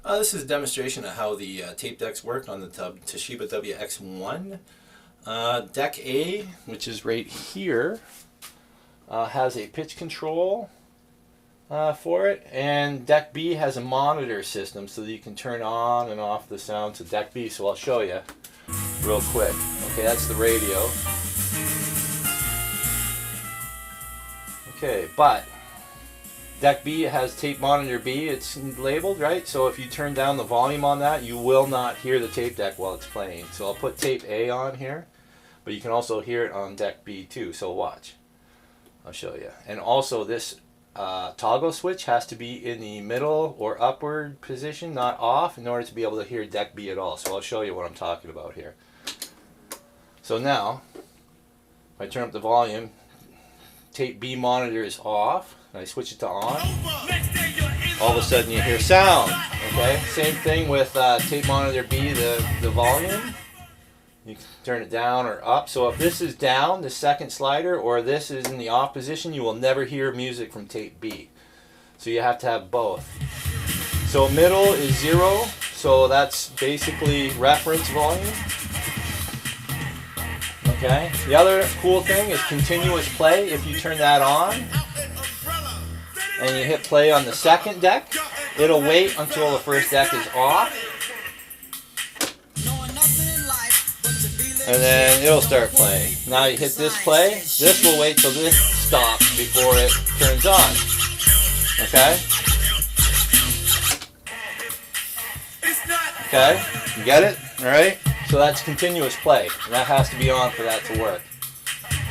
This is a demonstration of how the tape decks work on the Toshiba WX-1. Deck A, which is right here, has a pitch control for it, and deck B has a monitor system so that you can turn on and off the sound to deck B. So I'll show you real quick. Okay, that's the radio. Okay, but deck B has tape monitor B, it's labeled, right? So if you turn down the volume on that, you will not hear the tape deck while it's playing. So I'll put tape A on here, but you can also hear it on deck B too, so watch. I'll show you. And also this toggle switch has to be in the middle or upward position, not off, in order to be able to hear deck B at all. So I'll show you what I'm talking about here. So now, if I turn up the volume, tape B monitor is off, and I switch it to on, all of a sudden you hear sound. Okay, same thing with tape monitor B, the volume. You can turn it down or up. So if this is down, the second slider, or this is in the off position, you will never hear music from tape B. So you have to have both. So middle is 0, so that's basically reference volume. Okay. The other cool thing is continuous play. If you turn that on and you hit play on the second deck, it'll wait until the first deck is off, and then it'll start playing. Now you hit this play, this will wait till this stops before it turns on. Okay? Okay? You get it? Alright? So that's continuous play, and that has to be on for that to work.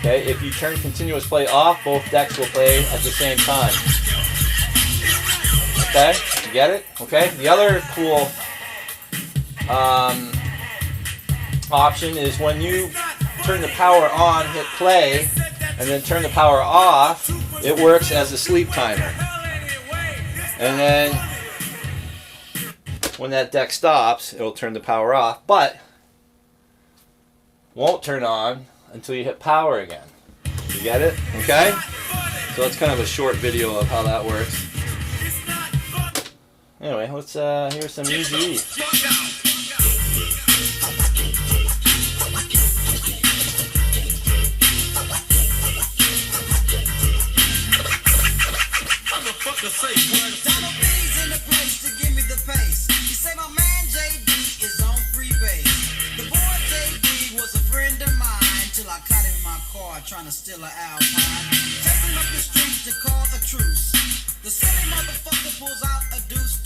Okay? If you turn continuous play off, both decks will play at the same time. Okay? You get it? Okay? The other cool option is when you turn the power on, hit play, and then turn the power off, it works as a sleep timer. And then when that deck stops, it'll turn the power off, but won't turn on until you hit power again. You get it? Okay? So that's kind of a short video of how that works. Anyway, let's hear some easy. Donald B's in the place to give me the pace. You say my man JD is on free base. The boy JD was a friend of mine till I caught him in my car trying to steal an Alpine. Taking up the streets to call a truce. The silly motherfucker pulls out a deuce.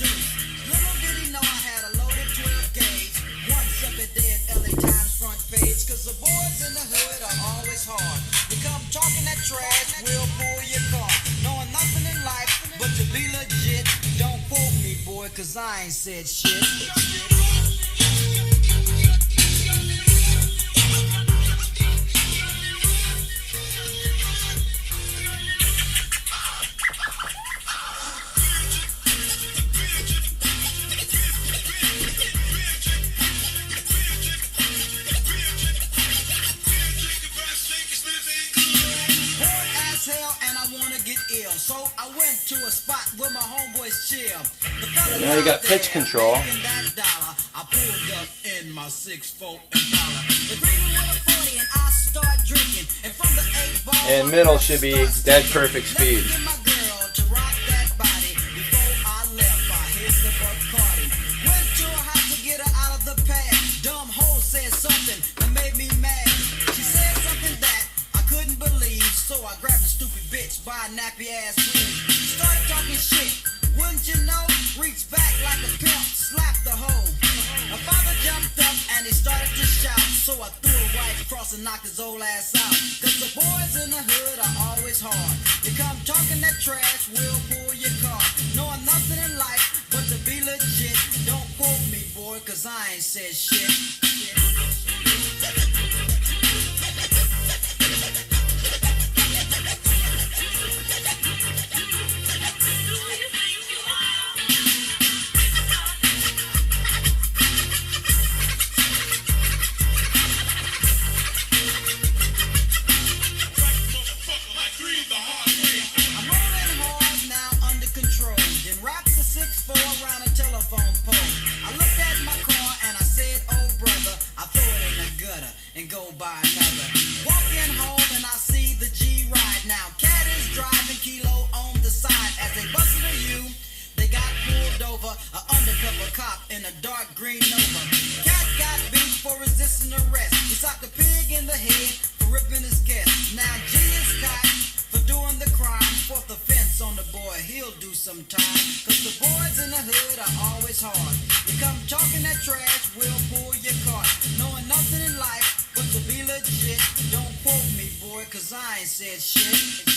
Little did he know I had a loaded 12 gauge. Once up at dead LA Times front page. Cause the boys in the hood are always hard. You come talking that trash, we'll pull your car. Knowing nothing in life but to be legit. Don't quote me, boy, cause I ain't said shit. So I went to a spot where my homeboys chill. Now you got pitch control. I pulled up in my 6'4" Impala. The green with a 40 and I start drinking. And from the 8 ball, and middle should be dead perfect speed. my girl to rock that body. Before I left, I hit the Bacardi. Went to her house to get her out of the pad. Dumb hoe said something that made me mad. She said something that I couldn't believe, so I grabbed the stupid bitch by a nappy ass weave. Started talking shit, wouldn't you know? Reached back like a pimp, slapped the hoe. My father jumped up and he started to shout, so I threw a right across and knocked his old ass out. Cause the boys in the hood are always hard. You come talking that trash, we'll pull your car. Knowing nothing in life but to be legit. Don't quote me, boy, cause I ain't said shit. I'm rolling hard now under control. Then rock the 6'4" around telephone pole. I looked at my car and I said, oh brother, I throw it in the gutter and go buy another. Walking home and I see the G ride now. Cat is driving Kilo on the side as they busted a U. They got pulled over, an undercover cop in a dark green Nova. Cat got beat for resisting arrest. He socked a pig in the head for ripping his guest. Now G is caught for doing the crime. Fourth offense on the boy, he'll do some time. Cause the boys in the hood are always hard. You come talking that trash, we'll pull your cart. Knowing nothing in life but to be legit. Don't quote me, boy, cause I ain't said shit.